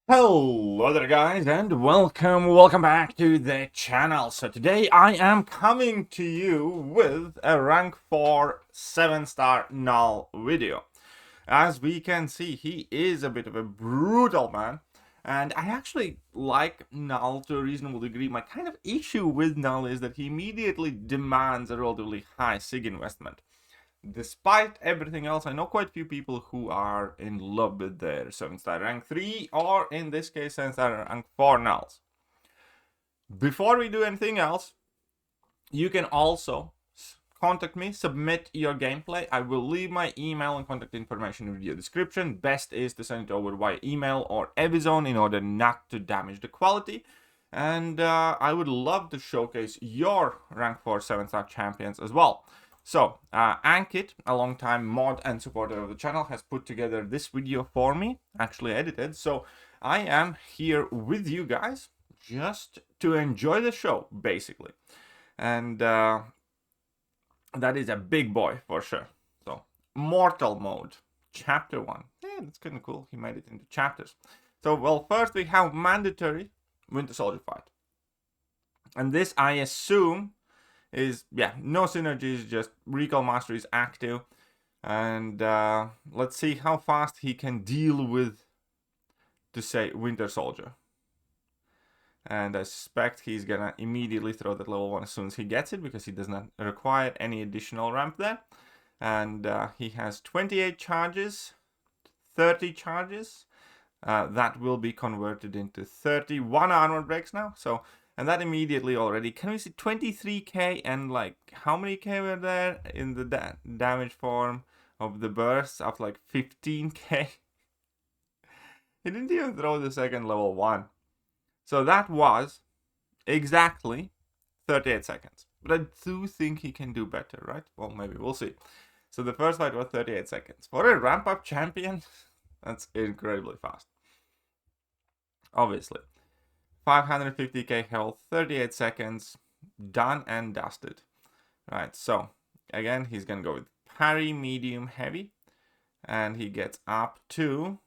Hello there guys and welcome back to the channel. So today I am coming to you with a rank 4 7-star Knull video. As we can see, he is a bit of a brutal man, and I actually like Knull to a reasonable degree. My kind of issue with Knull is that he immediately demands a relatively high SIG investment. Despite everything else, I know quite a few people who are in love with their 7-star rank 3, or in this case 7-star rank 4 Knulls. Before we do anything else, you can also contact me, submit your gameplay. I will leave my email and contact information in the video description. Best is to send it over via email or Evizone in order not to damage the quality. And I would love to showcase your rank 4 7-star champions as well. So, Ankit, a long-time mod and supporter of the channel, has put together this video for me, actually edited. So, I am here with you guys just to enjoy the show, basically. And that is a big boy for sure. So, Mortal Mode, Chapter 1. Yeah, that's kind of cool. He made it into chapters. So, well, first we have mandatory Winter Soldier fight. And this, I assume, is, yeah, no synergies, just Recall Master is active. And let's see how fast he can deal with, to say, Winter Soldier. And I suspect he's gonna immediately throw that level 1 as soon as he gets it, because he does not require any additional ramp there. And he has 28 charges, 30 charges. That will be converted into 31 armor breaks now. So, and that immediately already, can we see 23k, and like how many k were there in the damage form of the bursts of like 15k? He didn't even throw the second level 1. So that was exactly 38 seconds. But I do think he can do better, right? Well, maybe we'll see. So the first fight was 38 seconds. For a ramp up champion, that's incredibly fast. Obviously. 550k health, 38 seconds, done and dusted. Right, so again, he's gonna go with parry, medium, heavy, and he gets up to,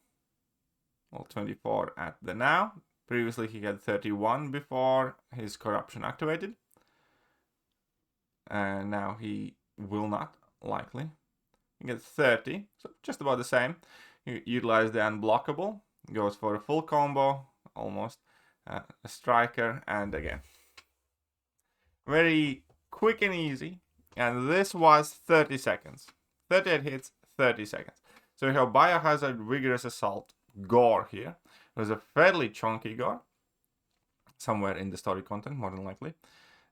well, 24 at the now. Previously he had 31 before his corruption activated, and now he will not, likely. He gets 30, so just about the same. He utilizes the unblockable, goes for a full combo, almost. A striker, and again, very quick and easy. And this was 30 seconds. 38 hits, 30 seconds. So we have Biohazard, Vigorous Assault, Gore here. It was a fairly chunky Gore, somewhere in the story content, more than likely.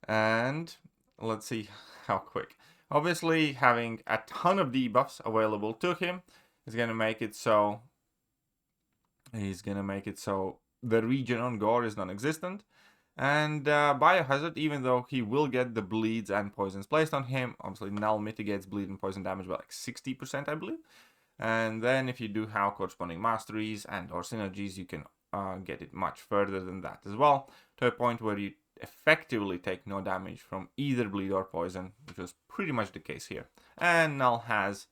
And let's see how quick. Obviously, having a ton of debuffs available to him is going to make it so the region on Gore is non-existent. And Biohazard, even though he will get the bleeds and poisons placed on him, obviously Knull mitigates bleed and poison damage by like 60%, I believe. And then if you do have corresponding masteries and or synergies, you can get it much further than that as well, to a point where you effectively take no damage from either bleed or poison, which was pretty much the case here. And Knull has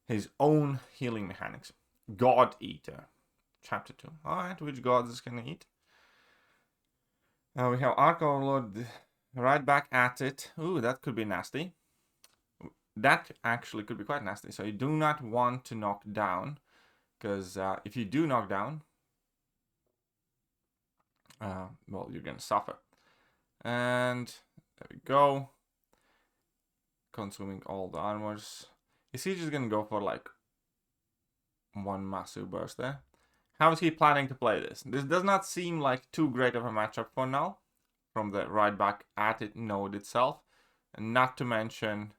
his own healing mechanics. God Eater. Chapter 2. Alright, which gods is gonna eat? We have Arc Overlord right back at it. Ooh, that could be nasty. That actually could be quite nasty. So you do not want to knock down, because if you do knock down, well, you're gonna suffer. And there we go. Consuming all the armors. Is he just gonna go for like one massive burst there? How is he planning to play this? This does not seem like too great of a matchup for Knull, from the right back at it node itself. And not to mention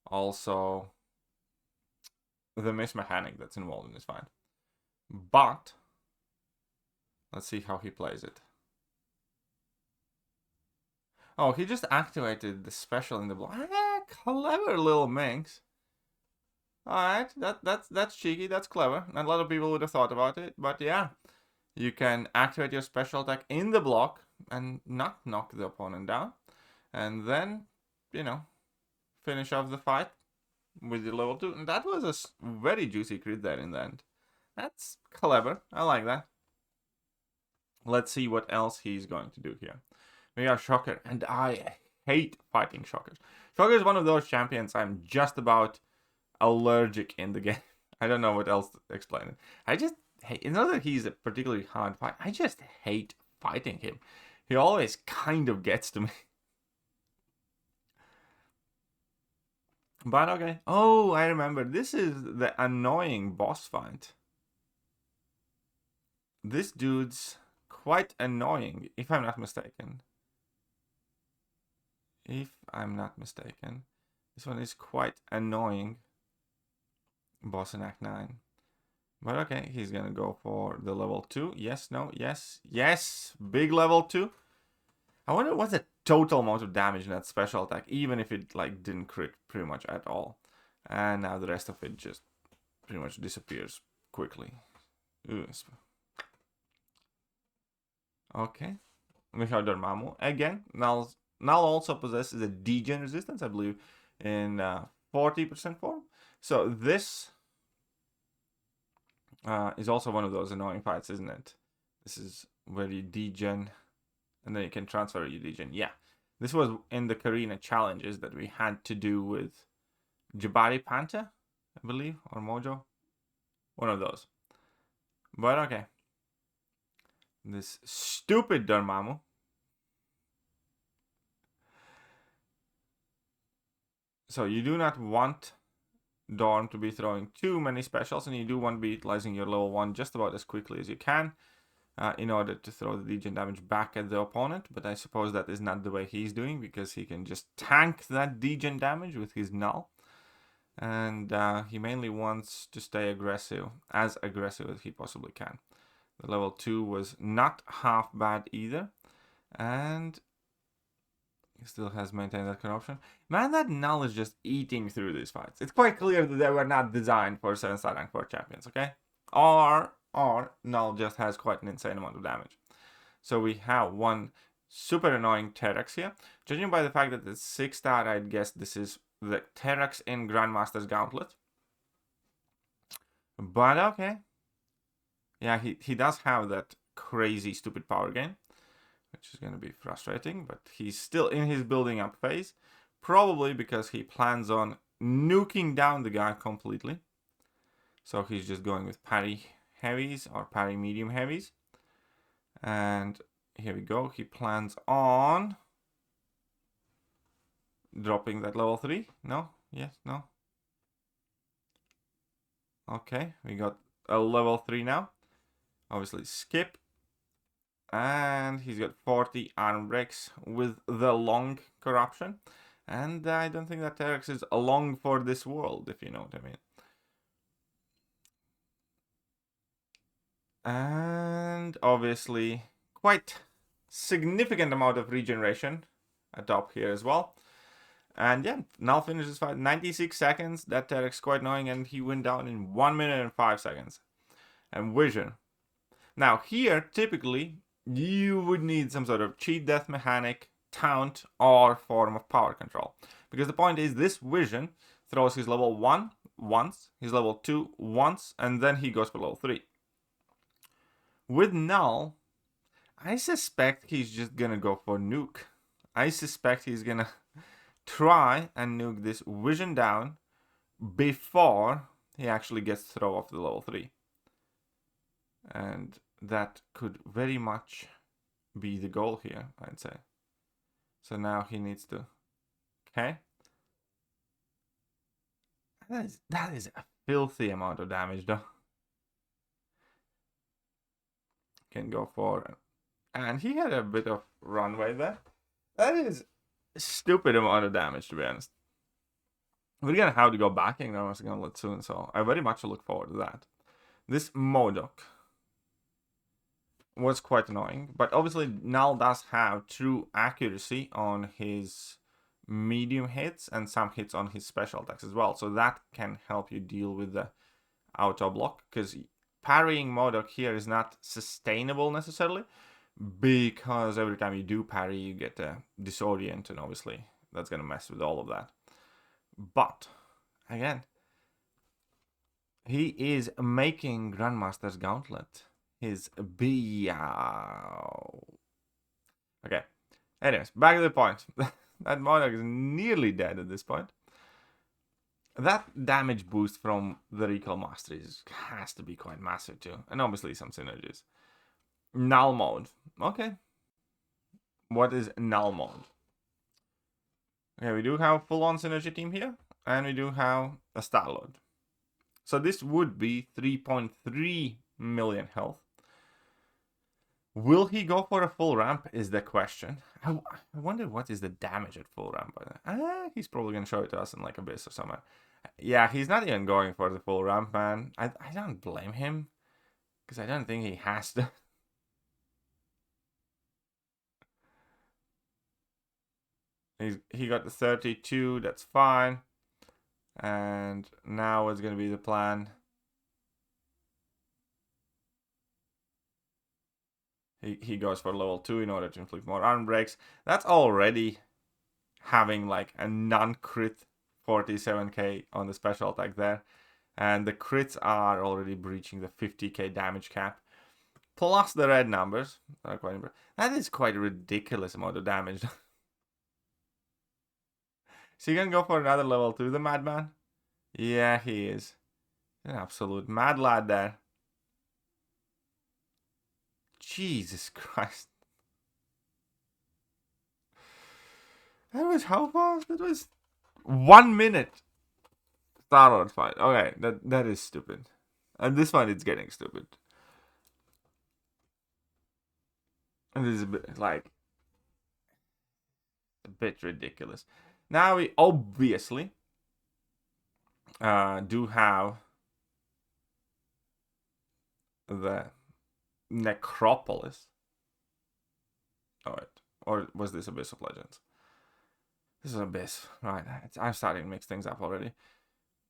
also the miss mechanic that's involved in this fight. But let's see how he plays it. Oh, he just activated the special in the block. Clever little minx. Alright, that's cheeky, that's clever. Not a lot of people would have thought about it, but yeah. You can activate your special attack in the block and not knock the opponent down. And then, you know, finish off the fight with the level 2. And that was a very juicy crit there in the end. That's clever. I like that. Let's see what else he's going to do here. We got Shocker, and I hate fighting Shockers. Shocker is one of those champions I'm just about allergic in the game. I don't know what else to explain it. I just hate, it's not that he's a particularly hard fight, I just hate fighting him. He always kind of gets to me. But okay. Oh, I remember. This is the annoying boss fight. This dude's quite annoying, if I'm not mistaken. If I'm not mistaken. This one is quite annoying. Boss in Act 9. But okay, he's gonna go for the level 2. Yes, no, yes, yes. Big level 2. I wonder what's the total amount of damage in that special attack, even if it like didn't crit pretty much at all. And now the rest of it just pretty much disappears quickly. Ooh. Okay. We have Dormammu. Again, Knull also possesses a degen resistance, I believe, in 40% form. So this is also one of those annoying fights, isn't it? This is where you degen, and then you can transfer your degen. Yeah. This was in the Karina challenges that we had to do with Jacobkanda, I believe, or Mojo. One of those. But okay. This stupid Dormammu. So you do not want Dorm to be throwing too many specials, and you do want to be utilizing your level 1 just about as quickly as you can in order to throw the degen damage back at the opponent. But I suppose that is not the way he's doing, because he can just tank that degen damage with his Knull. And he mainly wants to stay aggressive, as aggressive as he possibly can. The level 2 was not half bad either. And he still has maintained that corruption. Man, that Knull is just eating through these fights. It's quite clear that they were not designed for 7-star rank 4 champions, okay? Or Knull just has quite an insane amount of damage. So we have one super annoying Terex here. Judging by the fact that it's 6-star, I'd guess this is the Terex in Grandmaster's Gauntlet. But okay. Yeah, he does have that crazy stupid power gain, which is going to be frustrating, but he's still in his building up phase, probably because he plans on nuking down the guy completely. So he's just going with parry heavies or parry medium heavies. And here we go. He plans on dropping that level 3. No? Yes? No? Okay, we got a level 3 now. Obviously skip. And he's got 40 arm breaks with the long corruption. And I don't think that Terex is along for this world, if you know what I mean. And obviously quite significant amount of regeneration atop here as well. And yeah, Knull finishes fight 96 seconds. That Terex quite annoying, and he went down in 1 minute and 5 seconds. And Vision. Now here, typically, you would need some sort of cheat death mechanic, taunt, or form of power control. Because the point is, this Vision throws his level 1 once, his level 2 once, and then he goes for level 3. With Knull, I suspect he's just gonna go for nuke. I suspect he's gonna try and nuke this Vision down before he actually gets throw off the level 3. And that could very much be the goal here, I'd say. So now he needs to... Okay. That is a filthy amount of damage, though. Can go for... And he had a bit of runway there. That is a stupid amount of damage, to be honest. We're gonna have to go back and I'm gonna let soon, so I very much look forward to that. This Modok was quite annoying, but obviously Knull does have true accuracy on his medium hits and some hits on his special attacks as well, so that can help you deal with the auto block, because parrying Modok here is not sustainable necessarily, because every time you do parry you get a disorient, and obviously that's gonna mess with all of that. But again, he is making Grandmaster's Gauntlet. his Biao. Okay. Anyways, back to the point. That Monarch is nearly dead at this point. That damage boost from the Recall Mastery has to be quite massive too. And obviously some synergies. Knull mode. Okay. What is Knull mode? Okay, we do have full-on synergy team here. And we do have a Star-Lord. So this would be 3.3 million health. Will he go for a full ramp is the question. I wonder what is the damage at full ramp. He's probably going to show it to us in like Abyss or somewhere. Yeah, he's not even going for the full ramp, man. I don't blame him. Because I don't think he has to. He got the 32, that's fine. And now what's going to be the plan? He goes for level 2 in order to inflict more arm breaks. That's already having like a non-crit 47k on the special attack there. And the crits are already breaching the 50k damage cap. Plus the red numbers. That is quite a ridiculous amount of damage. Is he gonna go for another level 2, the madman? Yeah, he is. An absolute mad lad there. Jesus Christ. That was how fast? That was 1 minute. Star-Lord fight. Okay, that is stupid. And this one is getting stupid. And this is a bit, like, a bit ridiculous. Now we obviously do have the Necropolis. Oh, wait. Or was this Abyss of Legends? This is Abyss. Right. I'm starting to mix things up already.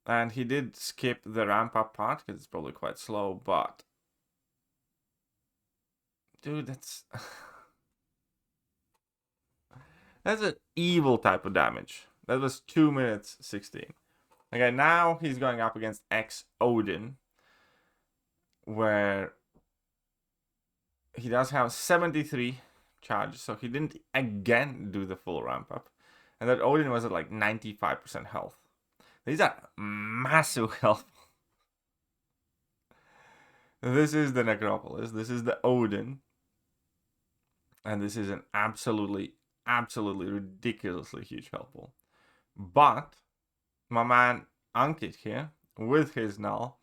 And he did skip the ramp up part because it's probably quite slow, but... Dude, that's... That's an evil type of damage. That was 2 minutes 16. Okay, now he's going up against Odin, where he does have 73 charges, so he didn't again do the full ramp up. And that Odin was at like 95% health. These are massive health. This is the Necropolis. This is the Odin. And this is an absolutely ridiculously huge health pool. But my man Ankit here, with his Knull,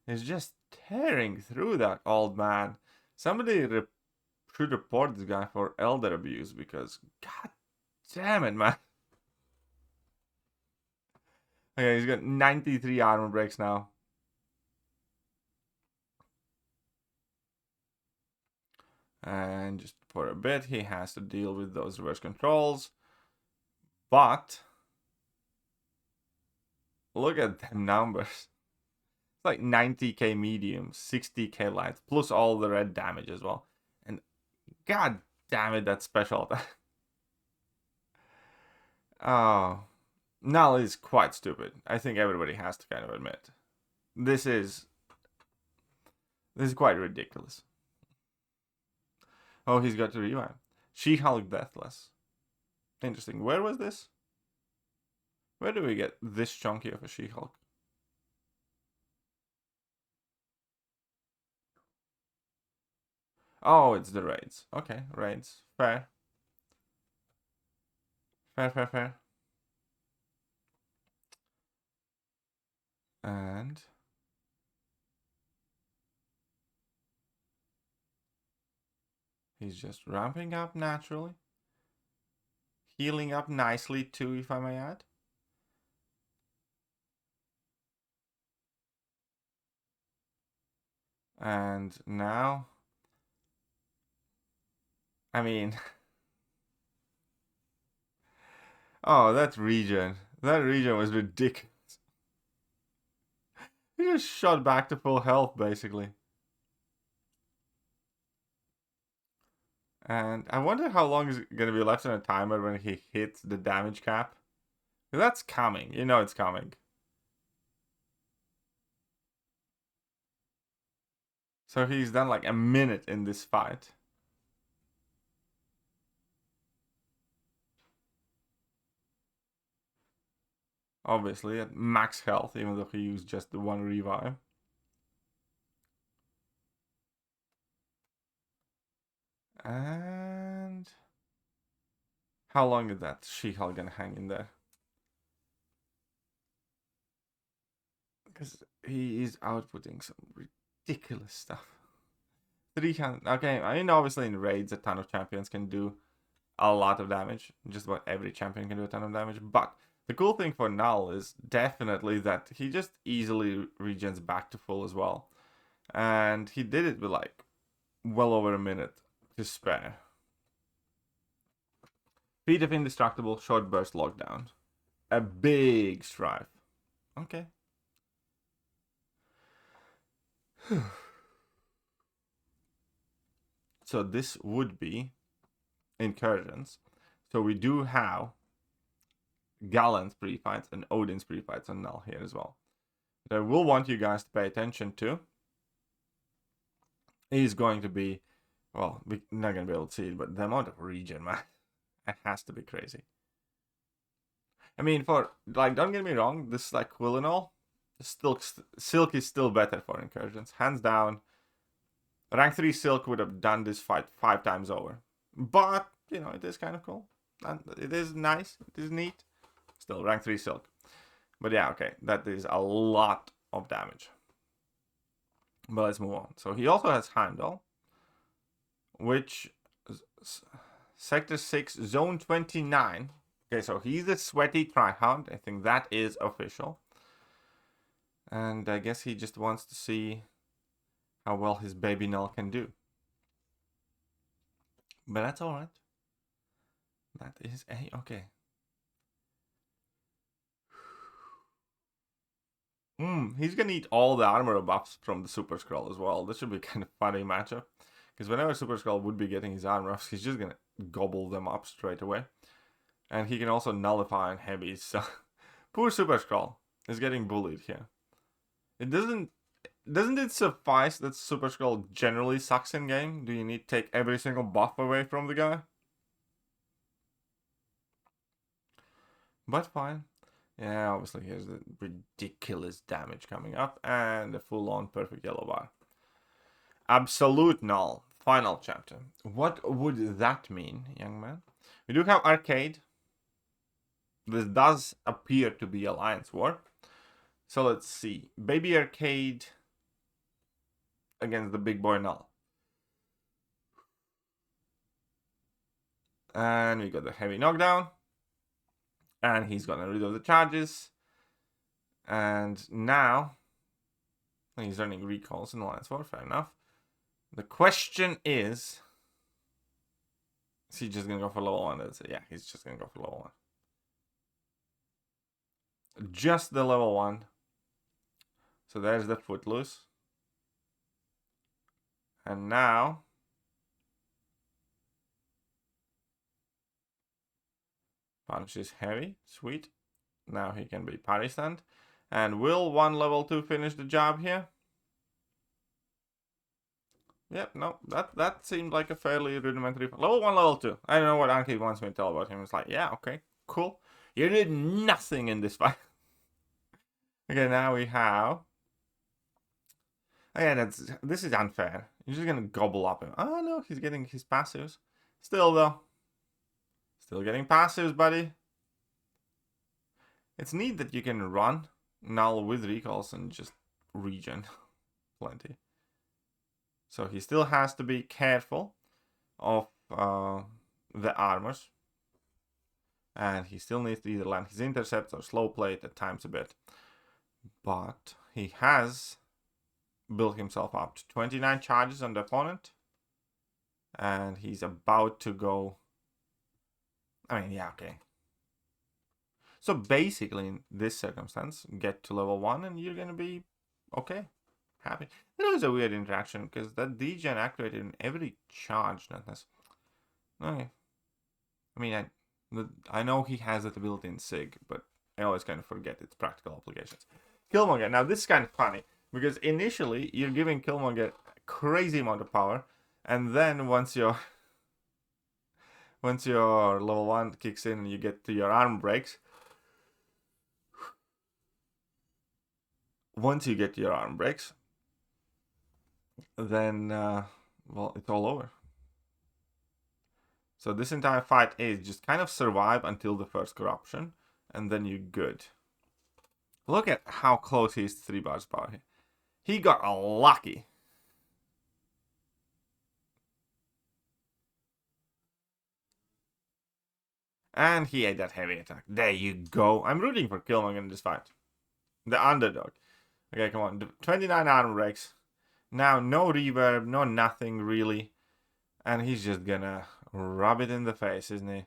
is just tearing through that old man. Somebody should report this guy for elder abuse because, god damn it, man. Okay, he's got 93 armor breaks now. And just for a bit, he has to deal with those reverse controls. But look at the numbers. It's like 90k medium, 60k light, plus all the red damage as well. And god damn it, that special attack. Oh, Knull is quite stupid. I think everybody has to kind of admit. This is quite ridiculous. Oh, he's got to rewind. She-Hulk Deathless. Interesting. Where was this? Where do we get this chunky of a She-Hulk? Oh, it's the raids. Okay, raids. Fair. Fair. And... he's just ramping up naturally. Healing up nicely too, if I may add. And now... I mean... oh, that regen. That regen was ridiculous. He just shot back to full health, basically. And I wonder how long is going to be left on a timer when he hits the damage cap. That's coming. You know it's coming. So he's done like a minute in this fight. Obviously at max health, even though he used just the one revive. And how long is that She-Hulk gonna hang in there? Because he is outputting some ridiculous stuff. 300. Okay, I mean, obviously in raids, a ton of champions can do a lot of damage. Just about every champion can do a ton of damage. But the cool thing for Knull is definitely that he just easily regens back to full as well. And he did it with like well over a minute to spare. Feat of Indestructible, short burst lockdown. A big strife. Okay. So this would be incursions. So we do have Galen's pre-fights and Odin's pre-fights on Knull here as well. That I will want you guys to pay attention to is going to be, well, we're not going to be able to see it, but the amount of regen, man, it has to be crazy. I mean, for, like, don't get me wrong, this, like, Quill and all, Silk is still better for incursions. Hands down, rank 3 Silk would have done this fight 5 times over. But, you know, it is kind of cool. And it is nice. It is neat. Still, rank 3 Silk. But yeah, okay. That is a lot of damage. But let's move on. So he also has Handle, which Sector 6, Zone 29. Okay, so he's the sweaty Trihound. I think that is official. And I guess he just wants to see how well his baby Knull can do. But that's alright. That is okay. He's gonna eat all the armor buffs from the Super Skrull as well. This should be kind of funny matchup. Because whenever Super Skrull would be getting his armor ups, he's just gonna gobble them up straight away. And he can also nullify on heavies. So poor Super Skrull is getting bullied here. It doesn't it suffice that Super Skrull generally sucks in game? Do you need to take every single buff away from the guy? But fine. Yeah, obviously here's the ridiculous damage coming up and the full-on perfect yellow bar. Absolute Knull. Final chapter. What would that mean, young man? We do have Arcade. This does appear to be Alliance War. So let's see. Baby Arcade against the big boy Knull. And we got the heavy knockdown. And he's gotten rid of the charges. And now he's running recalls in Alliance War, fair enough. The question is he just gonna go for level 1? Yeah, he's just gonna go for level 1. Just the level 1. So there's the Footloose. And now punch is heavy. Sweet. Now he can be parry stand. And will one level 2 finish the job here? Yep, no, that seemed like a fairly rudimentary. Level 1, level 2. I don't know what Anki wants me to tell about him. It's like, yeah, okay, cool. You did nothing in this fight. Okay, now we have. Again, this is unfair. You're just gonna gobble up him. Oh no, he's getting his passives. Still though. Still getting passives, buddy. It's neat that you can run Knull with recalls and just regen plenty. So he still has to be careful of the armors. And he still needs to either land his intercepts or slow play it at times a bit. But he has built himself up to 29 charges on the opponent. And he's about to go. I mean, yeah, okay. So basically, in this circumstance, get to level 1 and you're going to be okay. Happy. That was a weird interaction because that degen activated in every charge, not necessarily. Okay. I mean, I know he has that ability in Sig, but I always kind of forget its practical applications. Killmonger. Now, this is kind of funny because initially you're giving Killmonger crazy amount of power. And then once your level 1 kicks in and you get to your arm breaks, then well, it's all over. So this entire fight is just kind of survive until the first corruption, and then you're good. Look at how close he is to 3 bars power here. He got lucky. And he ate that heavy attack. There you go. I'm rooting for Killmonger in this fight. The underdog. Okay, come on. 29 arm breaks. Now, no reverb, no nothing really. And he's just gonna rub it in the face, isn't he?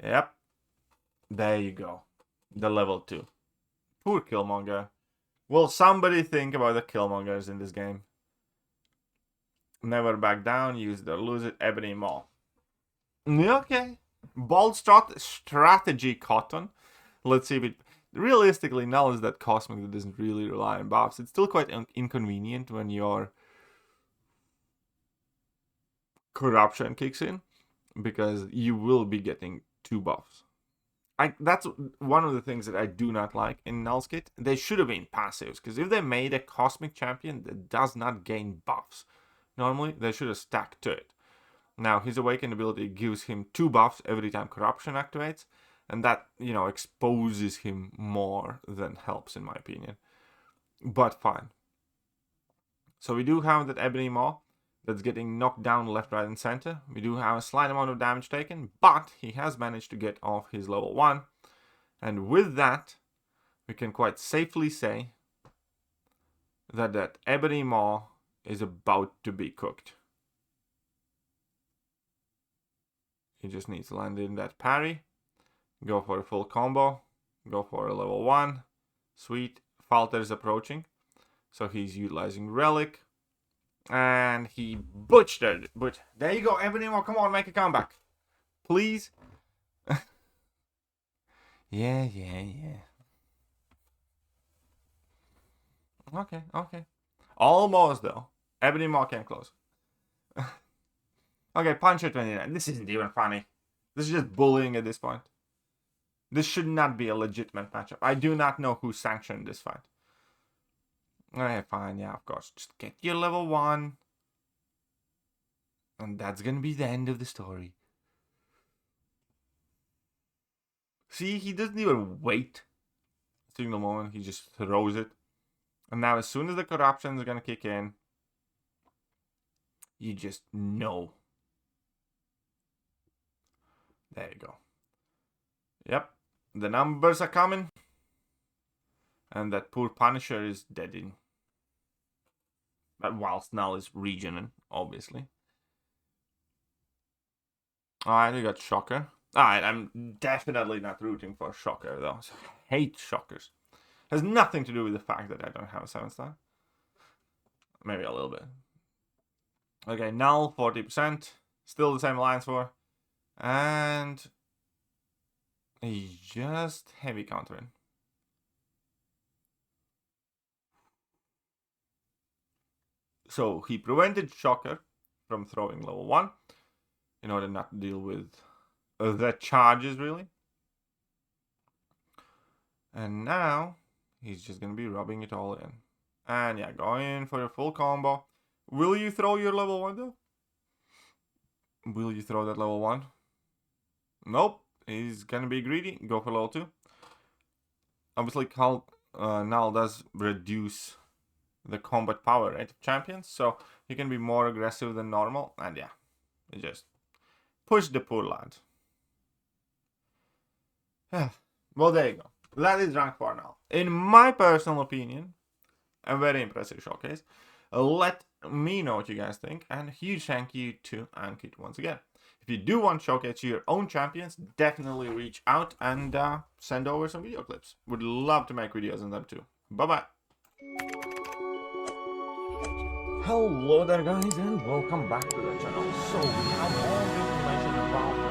Yep. There you go. The level 2. Poor Killmonger. Will somebody think about the Killmongers in this game? Never back down. Use it or lose it. Ebony Maw. Okay. Bold strategy, Cotton. Let's see if it... Realistically, Knull is that Cosmic that doesn't really rely on buffs. It's still quite inconvenient when your corruption kicks in, because you will be getting 2 buffs. That's one of the things that I do not like in Knull's kit. They should have been passives, because if they made a Cosmic champion that does not gain buffs, normally they should have stacked to it. Now, his Awakened ability gives him 2 buffs every time corruption activates, and that, you know, exposes him more than helps, in my opinion. But fine. So we do have that Ebony Maw that's getting knocked down left, right, and center. We do have a slight amount of damage taken, but he has managed to get off his level 1. And with that, we can quite safely say that that Ebony Maw is about to be cooked. He just needs to land in that parry. Go for a full combo. Go for a level 1. Sweet. Falter is approaching. So he's utilizing Relic. And he butchered it. But there you go, Ebony Maw. Come on, make a comeback. Please. Yeah. Okay. Almost, though. Ebony Maw came close. Okay, Puncher 29. This isn't even funny. This is just bullying at this point. This should not be a legitimate matchup. I do not know who sanctioned this fight. Okay, fine. Yeah, of course. Just get your level 1. And that's gonna be the end of the story. See, he doesn't even wait. Single moment, he just throws it. And now as soon as the corruptions are gonna kick in, you just know. There you go. Yep. The numbers are coming. And that poor Punisher is dead in. But whilst Knull is regening, obviously. Alright, we got Shocker. Alright, I'm definitely not rooting for Shocker, though. I hate Shockers. Has nothing to do with the fact that I don't have a 7-star. Maybe a little bit. Okay, Knull, 40%. Still the same alliance for. And he's just heavy countering. So he prevented Shocker from throwing level 1 in order not to deal with the charges, really. And now he's just going to be rubbing it all in. And yeah, going for a full combo. Will you throw your level 1 though? Will you throw that level 1? Nope. He's going to be greedy. Go for level 2. Obviously, Knull does reduce the combat power rate of champions, so he can be more aggressive than normal. And yeah, it just push the poor lad. Well, there you go. That is rank 4 now. In my personal opinion, a very impressive showcase. Let me know what you guys think, and a huge thank you to Ankit once again. If you do want to showcase your own champions, definitely reach out and send over some video clips. Would love to make videos on them too. Bye-bye. Hello there guys, and welcome back to the channel. So we have all the information about